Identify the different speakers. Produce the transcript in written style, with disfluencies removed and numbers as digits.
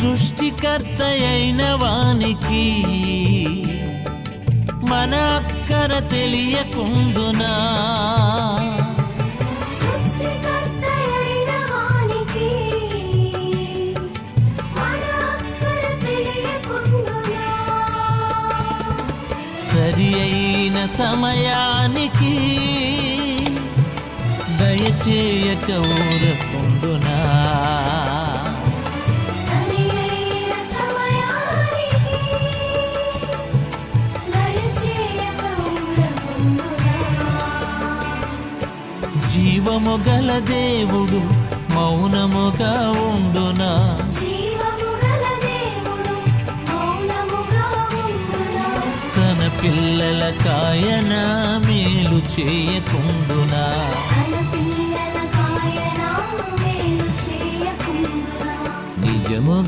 Speaker 1: సృష్టికర్తయైన వానికి మన అక్కర తెలియకుండునా సరి అయిన సమయానికి దయచేయక ఊరకుండునా జీవము గల దేవుడు మౌనముగా ఉండునా తన పిల్లల కాయన మేలు చేయకుండునా నిజముగా